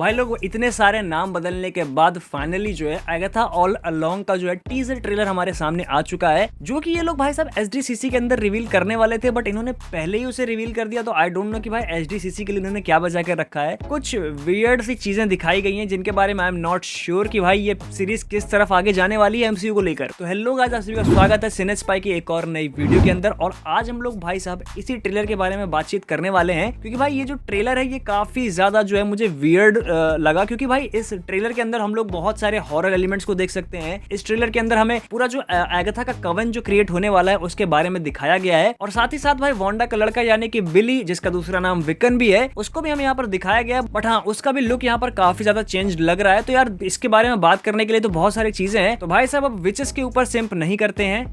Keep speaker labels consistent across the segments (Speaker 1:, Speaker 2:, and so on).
Speaker 1: भाई लोग इतने सारे नाम बदलने के बाद फाइनली जो है अगाथा ऑल अलोंग का जो है टीजर ट्रेलर हमारे सामने आ चुका है, जो कि ये लोग भाई साहब एचडीसीसी के अंदर रिवील करने वाले थे, बट इन्होंने पहले ही उसे रिवील कर दिया। तो आई डोंट नो कि भाई एचडीसीसी के लिए इन्होंने क्या बचा के रखा है। कुछ वियर्ड सी चीजें दिखाई गई हैं जिनके बारे में आई एम नॉट श्योर कि भाई ये सीरीज किस तरफ आगे जाने वाली है एमसीयू को लेकर। तो हेलो गाइस, आप सभी का स्वागत है सिने स्पाई की एक और नई वीडियो के अंदर। और आज हम लोग भाई साहब इसी ट्रेलर के बारे में बातचीत करने वाले हैं, क्योंकि भाई ये जो ट्रेलर है ये काफी ज्यादा जो है मुझे वियर्ड लगा, क्योंकि भाई इस ट्रेलर के अंदर हम लोग बहुत सारे हॉरर एलिमेंट्स को देख सकते हैं। इस ट्रेलर के अंदर हमें पूरा जो अगाथा का कवन जो क्रिएट होने वाला है उसके बारे में दिखाया गया है, और साथ ही साथ भाई वांडा का लड़का यानी कि बिली, जिसका दूसरा नाम विकन भी है, उसको भी हमें यहाँ पर दिखाया गया। बट हाँ, उसका भी लुक यहाँ पर काफी ज्यादा चेंज लग रहा है। तो यार इसके बारे में बात करने के लिए तो बहुत सारी चीजें हैं। तो भाई साहब अब विचेस के ऊपर सिंप नहीं करते हैं,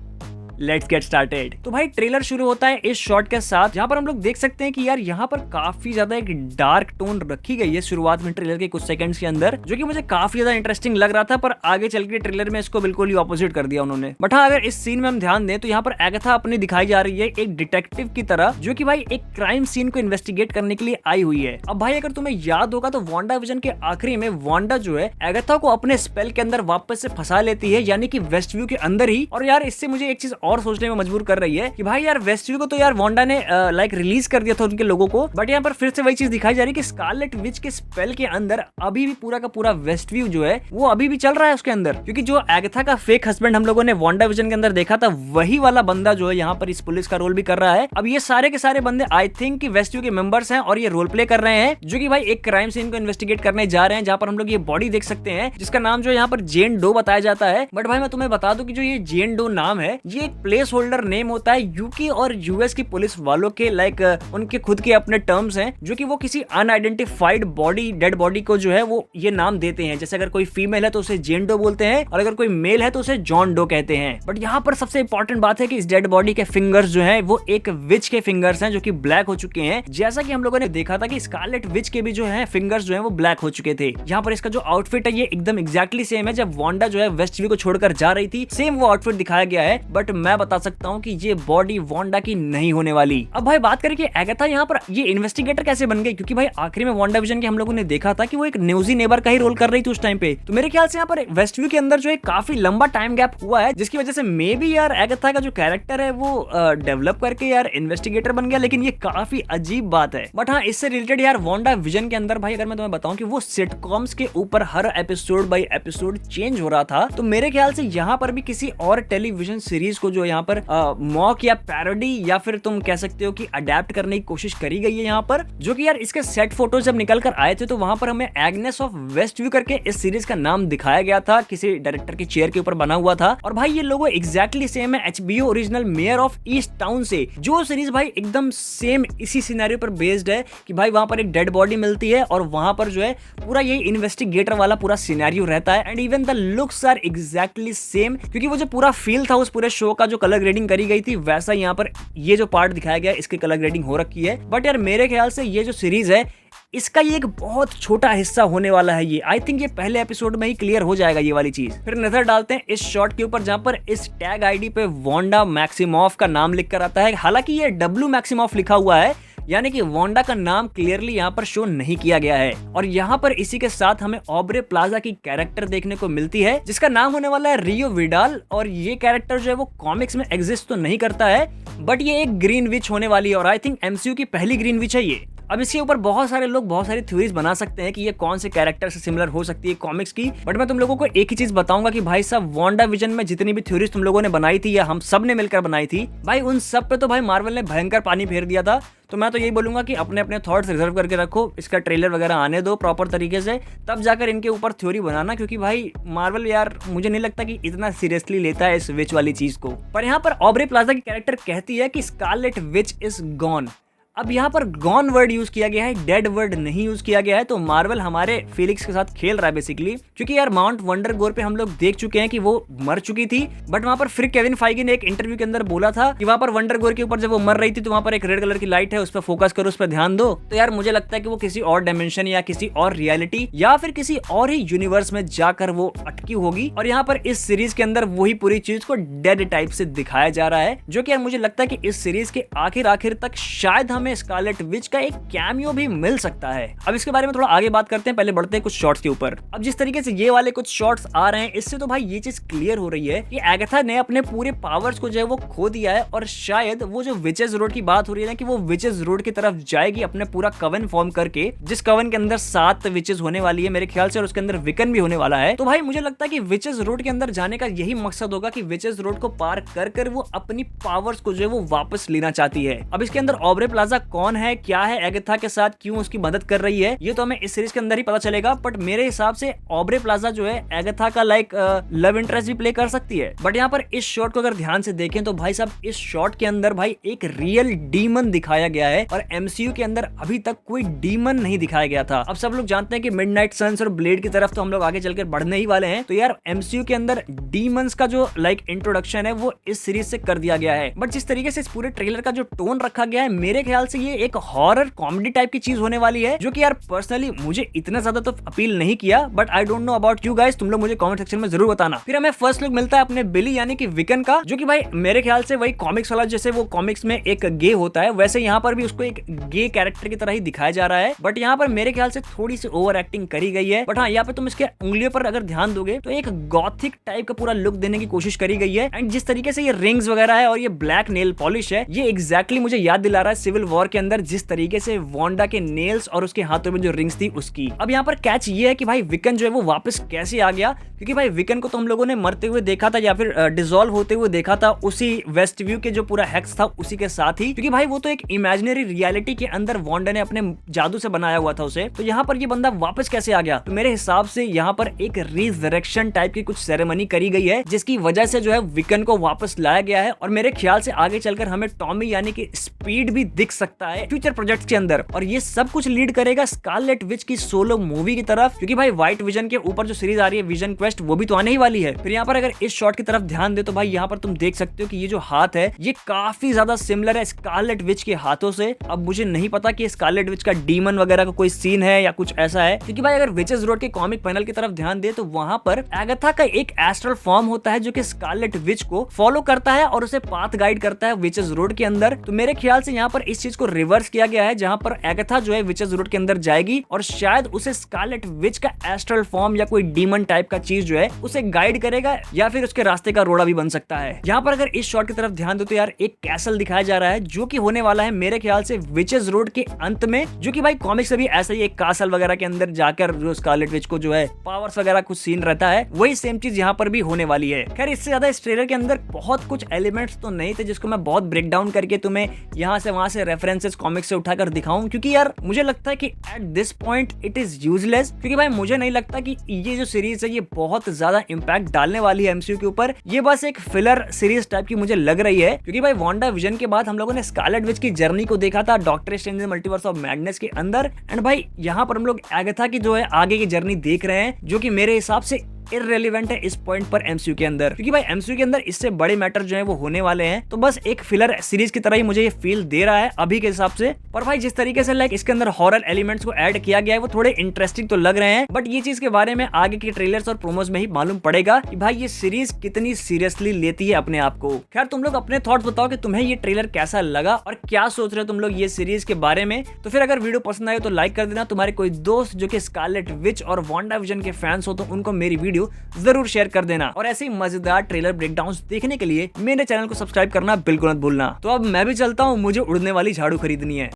Speaker 1: लेट्स गेट स्टार्टेड। तो भाई ट्रेलर शुरू होता है इस शॉट के साथ, जहां पर हम लोग देख सकते हैं कि यार यहाँ पर काफी ज्यादा एक डार्क टोन रखी गई है शुरुआत में ट्रेलर के कुछ सेकंड्स के अंदर, जो कि मुझे काफी ज्यादा इंटरेस्टिंग लग रहा था। पर आगे चल के ट्रेलर में इसको बिल्कुल ही ऑपोजिट कर दिया उन्होंने। बट हाँ, अगर इस सीन में हम ध्यान दें तो यहाँ पर अगाथा अपनी दिखाई जा रही है एक डिटेक्टिव की तरह, जो कि भाई एक क्राइम सीन को इन्वेस्टिगेट करने के लिए आई हुई है। अब भाई अगर तुम्हें याद होगा तो वांडा विजन के आखिरी में वांडा जो है अगाथा को अपने स्पेल के अंदर वापस से फंसा लेती है, यानी कि वेस्ट व्यू के अंदर ही। और यार इससे मुझे एक चीज और सोचने में मजबूर कर रही है कि भाई यार वेस्ट व्यू को तो यार वांडा ने लाइक रिलीज कर दिया था उनके लोगों को, बट यहाँ पर फिर से वही चीज दिखाई जा रही है कि स्कारलेट विच के स्पेल के अंदर अभी भी पूरा का पूरा वेस्ट व्यू जो है वो अभी भी चल रहा है उसके अंदर। क्योंकि जो अगाथा का फेक हस्बैंड हम लोगों ने वांडा विजन के अंदर देखा था, वही वाला बंदा जो है यहाँ पर इस पुलिस का रोल भी कर रहा है। अब ये सारे के सारे बंदे आई थिंक वेस्ट व्यू के मेंबर्स हैं और ये रोल प्ले कर रहे हैं, जो कि भाई एक क्राइम सीन को इन्वेस्टिगेट करने जा रहे हैं, जहां पर हम लोग ये बॉडी देख सकते हैं जिसका नाम जो यहाँ पर जेन डो बताया जाता है। बट भाई मैं तुम्हें बता दूं कि जो ये जेन डो नाम है ये एक प्लेस होल्डर नेम होता है यूके और यूएस की पुलिस वालों के, लाइक उनके खुद के अपने टर्म्स हैं, जो कि वो किसी अनआइडेंटिफाइड बॉडी, डेड बॉडी को जो है वो ये नाम देते हैं। जैसे अगर कोई फीमेल है तो उसे जेन डो बोलते हैं, और अगर कोई मेल है तो उसे जॉन डो कहते हैं। बट यहाँ पर सबसे इंपॉर्टेंट बात है कि इस डेड बॉडी के फिंगर्स जो है वो एक विच के फिंगर्स हैं, जो कि ब्लैक हो चुके हैं, जैसा कि हम लोगों ने देखा था कि स्कारलेट विच के भी जो है फिंगर्स जो है वो ब्लैक हो चुके थे। यहाँ पर इसका जो आउटफिट है ये एकदम एग्जैक्टली सेम है। जब वांडा जो है वेस्ट व्यू को छोड़कर जा रही थी, सेम वो आउटफिट दिखाया गया है। बट मैं बता सकता हूँ कि ये बॉडी वांडा की नहीं होने वाली। अब भाई बात करें कि अगाथा यहाँ पर ये इन्वेस्टिगेटर कैसे बन गई, क्योंकि भाई आखिरी में वांडा विजन के हम लोगों ने देखा था कि वो एक न्यूजी नेबर का ही रोल कर रही थी उस टाइम पे। तो मेरे ख्याल से यहाँ पर वेस्ट व्यू के अंदर जो है काफी लंबा टाइम गैप हुआ है, जिसकी वजह से मे बी यार अगाथा का जो कैरेक्टर है वो डेवलप करके यार इन्वेस्टिगेटर बन गया। लेकिन ये काफी अजीब बात है। बट हाँ, इससे रिलेटेड यार वांडा विजन के अंदर भाई अगर मैं तुम्हें बताऊं कि वो सिटकॉम्स के ऊपर हर एपिसोड बाय एपिसोड चेंज हो रहा था, तो मेरे ख्याल से यहाँ पर भी किसी और टेलीविजन सीरीज को जो यहाँ पर मॉक या पैरोडी या फिर तुम कह सकते हो कि अडेप्ट करने की कोशिश करी गई है यहाँ पर। जो कि यार इसके सेट फोटो जब निकल कर आए थे तो वहां पर हमें एग्नेस ऑफ वेस्ट व्यू करके इस सीरीज का नाम दिखाया गया था, किसी डायरेक्टर की चेयर के ऊपर बना हुआ था। और भाई ये लोगो एग्जैक्टली सेम है HBO original mayor of east town से, जो सीरीज भाई एकदम सेम इसी सिनेरियो पर बेस्ड है कि भाई वहां पर एक डेड बॉडी मिलती है और वहां पर जो है पूरा ये इन्वेस्टिगेटर वाला पूरा सिनेरियो रहता है। And even the looks are exactly same, क्योंकि वो जो पूरा फील था उस पूरे शो का जो कलर ग्रेडिंग करी गई थी, वैसा यहाँ पर ये जो पार्ट दिखाया गया इसकी कलर ग्रेडिंग हो रखी है। बट यार मेरे ख्याल से ये जो सीरीज है इसका ये एक बहुत छोटा हिस्सा होने वाला है। ये आई थिंक ये पहले एपिसोड में ही क्लियर हो जाएगा ये वाली चीज। फिर नजर डालते हैं इस शॉट के ऊपर, जहां पर इस टैग आईडी पे वांडा मैक्सिमॉफ का नाम लिखकर आता है। हालांकि ये डब्ल्यू मैक्सिमॉफ लिखा हुआ है, यानी कि वांडा का नाम क्लियरली यहाँ पर शो नहीं किया गया है। और यहाँ पर इसी के साथ हमें ऑब्रे प्लाजा की कैरेक्टर देखने को मिलती है, जिसका नाम होने वाला है रियो विडाल। और ये कैरेक्टर जो है वो कॉमिक्स में एग्जिस्ट तो नहीं करता है, बट ये एक ग्रीन विच होने वाली है, और आई थिंक एमसीयू की पहली ग्रीन विच है ये। अब इसके ऊपर बहुत सारे लोग बहुत सारी थ्योरीज बना सकते हैं कि ये कौन से कैरेक्टर से सिमिलर हो सकती है कॉमिक्स की। बट मैं तुम लोगों को एक ही चीज बताऊंगा कि भाई साहब वांडा विजन में जितनी भी थ्योरीज तुम लोगों ने बनाई थी या हम सब ने मिलकर बनाई थी, भाई उन सब पे तो भाई मार्वल ने भयंकर पानी फेर दिया था। तो मैं तो यही बोलूंगा कि अपने अपने थॉट्स रिजर्व करके रखो, इसका ट्रेलर वगैरह आने दो प्रॉपर तरीके से, तब जाकर इनके ऊपर थ्योरी बनाना। क्योंकि भाई मार्वल यार मुझे नहीं लगता कि इतना सीरियसली लेता है इस विच वाली चीज को। पर यहाँ पर ऑब्रे प्लाजा की कैरेक्टर कहती है कि स्कारलेट विच इज गॉन। अब यहाँ पर गॉन वर्ड यूज किया गया है, डेड वर्ड नहीं यूज किया गया है। तो मार्वल हमारे फीलिंग्स के साथ खेल रहा है बेसिकली, क्योंकि यार माउंट वंडरगोर पे हम लोग देख चुके हैं कि वो मर चुकी थी। बट वहां पर फिर केविन फाइगी ने एक इंटरव्यू के अंदर बोला था कि वहां पर वंडरगोर के ऊपर जब वो मर रही थी तो वहां पर एक रेड कलर की लाइट है, उस पर फोकस करो, उस पर ध्यान दो। तो यार मुझे लगता है कि वो किसी और डायमेंशन या किसी और रियलिटी या फिर किसी और ही यूनिवर्स में जाकर वो अटकी होगी। और यहाँ पर इस सीरीज के अंदर वही पूरी चीज को डेड टाइप से दिखाया जा रहा है, जो कि यार मुझे लगता है कि इस सीरीज के आखिर तक शायद हमें हमें स्कारलेट विच का एक कैमियो भी मिल सकता है। अब इसके बारे में थोड़ा आगे बात करते हैं, पहले बढ़ते हैं कुछ शॉट्स के ऊपर। अब जिस तरीके से ये वाले कुछ शॉट्स आ रहे हैं, इससे तो भाई ये चीज क्लियर हो रही है कि एगाथा ने अपने पूरे पावर्स को जो है वो खो दिया है, और शायद वो जो विचेस रोड की बात हो रही है ना कि वो विचेस रोड की तरफ जाएगी अपने पूरा कवन फॉर्म करके, जिस कवन के अंदर 7 विचेस होने वाली है मेरे ख्याल से, और उसके अंदर विकन भी होने वाला है। तो भाई मुझे लगता है कि विचेस रोड के अंदर जाने का यही मकसद होगा कि विचेस रोड को पार कर वो अपनी पावर्स को जो है वो वापस लेना चाहती है। अब इसके अंदर ऑब्रे प्लाजा कौन है, क्या है एगाथा के साथ, क्यों उसकी मदद कर रही है, ये तो हमें इस सीरीज के अंदर ही पता चलेगा। बट मेरे हिसाब से ऑब्रे प्लाजा जो है एगाथा का लाइक लव इंटरेस्ट भी प्ले कर सकती है। बट यहाँ पर इस शॉट को अगर ध्यान से देखें तो भाई साहब इस शॉट के अंदर भाई एक रियल डीमन दिखाया गया है, और एमसीयू के अंदर अभी तक कोई डीमन नहीं दिखाया गया था। अब सब लोग जानते हैं कि मिडनाइट सन्स और ब्लेड की तरफ तो हम लोग आगे चलकर बढ़ने ही वाले हैं, तो यार एमसीयू के अंदर डीमंस का जो लाइक इंट्रोडक्शन है वो इस सीरीज से कर दिया गया है। बट जिस तरीके से इस पूरे ट्रेलर का जो टोन रखा गया है, मेरे ख्याल से ये एक हॉरर कॉमेडी टाइप की चीज होने वाली है, जो कि यार पर्सनली मुझे इतना ज्यादा तो अपील नहीं किया। But I don't know about you guys, तुम लोग मुझे कमेंट सेक्शन में जरूर बताना। फिर हमें फर्स्ट लुक मिलता है अपने बिली यानी कि विकन का, जो कि भाई मेरे ख्याल से वही कॉमिक्स वाला, जैसे वो कॉमिक्स में एक गे होता है वैसे यहाँ पर भी उसको एक गे कैरेक्टर की तरह ही दिखाया जा रहा है। बट यहाँ पर मेरे ख्याल से थोड़ी सी ओवर एक्टिंग करी गई है। बट हाँ, यहाँ पे तुम इसके उंगलियों पर अगर ध्यान दोगे तो एक गॉथिक टाइप का पूरा लुक देने की कोशिश करी गई है। एंड जिस तरीके से ये रिंग्स वगैरह है और ये ब्लैक नेल पॉलिश है, ये एग्जैक्टली मुझे याद दिला रहा है सिविल वॉर के अंदर जिस तरीके से वांडा के नेल्स और उसके हाथों में जो रिंग्स थी उसकी। अब यहाँ पर कैच ये है कि भाई विकन जो है वो वापस कैसे आ गया, क्योंकि भाई विकन को तो हम लोगों ने मरते हुए देखा था या फिर डिसॉल्व होते हुए देखा था उसी वेस्ट व्यू के जो पूरा हेक्स था उसी के साथ ही, क्योंकि भाई वो तो एक इमेजिनरी रियलिटी के अंदर वांडा ने अपने जादू से बनाया हुआ था उसे। तो यहाँ पर ये बंदा वापस कैसे आ गया? तो मेरे हिसाब से यहाँ पर एक रिजरेक्शन टाइप की कुछ सेरेमनी करी गई है, जिसकी वजह से जो है विकन को वापस लाया गया है। और मेरे ख्याल से आगे चलकर हमें टॉमी यानी कि स्पीड भी दिख सकता है फ्यूचर प्रोजेक्ट्स के अंदर, और ये सब कुछ लीड करेगा स्कारलेट विच की सोलो मूवी की तरफ, क्योंकि भाई व्हाइट विजन के ऊपर जो सीरीज आ रही है विजन क्वेस्ट, वो भी तो आने ही वाली है। फिर यहाँ पर अगर इस शॉट की तरफ ध्यान दे तो भाई यहाँ पर तुम देख सकते हो कि ये जो हाथ है ये काफी ज्यादा सिमिलर है स्कारलेट विच के हाथों से। अब मुझे नहीं पता कि स्कारलेट विच का डीमन वगैरह का कोई सीन है या कुछ ऐसा है, क्योंकि भाई अगर विचेस रोड के कॉमिक पैनल की तरफ ध्यान दे तो वहां पर एगाथा का एक एस्ट्रल फॉर्म होता है जो कि स्कारलेट विच को फॉलो करता है और उसे पाथ गाइड करता है विचेस रोड के अंदर। तो मेरे ख्याल से यहाँ पर इस चीज को रिवर्स किया गया है, जहां पर एगाथा जो है विचेस रोड के अंदर जाएगी और शायद उसे स्कारलेट विच का एस्ट्रल फॉर्म या कोई डीमन टाइप का चीज जो है उसे गाइड करेगा, या फिर उसके रास्ते का रोड़ा भी बन सकता है। यहाँ पर अगर इस शॉट की तरफ ध्यान दो तो यार एक कैसल दिखाया जा रहा है जो कि होने वाला है मेरे ख्याल से विचेस रोड के अंत में, जो कि भाई कॉमिक्स से भी ऐसा ही एक कासल वगैरह के अंदर जाकर जो स्कारलेट विच को जो है पावर्स वगैरह कुछ सीन रहता है, वही सेम चीज यहाँ पर भी होने वाली है। खैर इससे ज्यादा इस ट्रेलर के अंदर बहुत कुछ एलिमेंट्स तो नहीं थे जिसको मैं बहुत ब्रेक डाउन करके तुम्हें यहाँ से वहां से रेफरेंसेस कॉमिक्स से उठाकर दिखाऊं, क्योंकि यार मुझे लगता है कि at this point it is useless, क्योंकि भाई मुझे नहीं लगता कि ये जो सीरीज है ये बहुत ज्यादा इंपैक्ट डालने वाली है एमसीयू के ऊपर। ये बस एक फिलर सीरीज टाइप की मुझे लग रही है, क्योंकि भाई वांडा विजन के बाद हम लोगों ने स्कारलेट विच की जर्नी को देखा था doctor strange multiverse of madness के अंदर, एंड भाई यहाँ पर हम लोग एगाथा की जो है आगे की जर्नी देख रहे हैं, जो कि मेरे हिसाब से इररेलेवेंट है इस पॉइंट पर एमसीयू के अंदर, क्योंकि भाई एमसीयू के अंदर इससे बड़े मैटर जो है वो होने वाले हैं। तो बस एक फिलर सीरीज की तरह ही मुझे ये फील दे रहा है अभी के हिसाब से। पर भाई जिस तरीके से लाइक इसके अंदर हॉरर एलिमेंट्स को ऐड किया गया है वो थोड़े इंटरेस्टिंग तो लग रहे हैं, बट ये चीज के बारे में आगे के ट्रेलर्स और प्रोमोज में ही मालूम पड़ेगा कि भाई ये सीरीज कितनी सीरियसली लेती है अपने आप को। खैर तुम लोग अपने थॉट्स बताओ कि तुम्हें ये ट्रेलर कैसा लगा और क्या सोच रहे हो तुम लोग ये सीरीज के बारे में। तो फिर अगर वीडियो पसंद आए तो लाइक कर देना, तुम्हारे कोई दोस्त जो कि स्कारलेट विच और वांडा विजन के फैंस हो तो उनको मेरी वीडियो जरूर शेयर कर देना, और ऐसे ही मजेदार ट्रेलर ब्रेकडाउन्स देखने के लिए मेरे चैनल को सब्सक्राइब करना बिल्कुल मत भूलना। तो अब मैं भी चलता हूँ, मुझे उड़ने वाली झाड़ू खरीदनी है।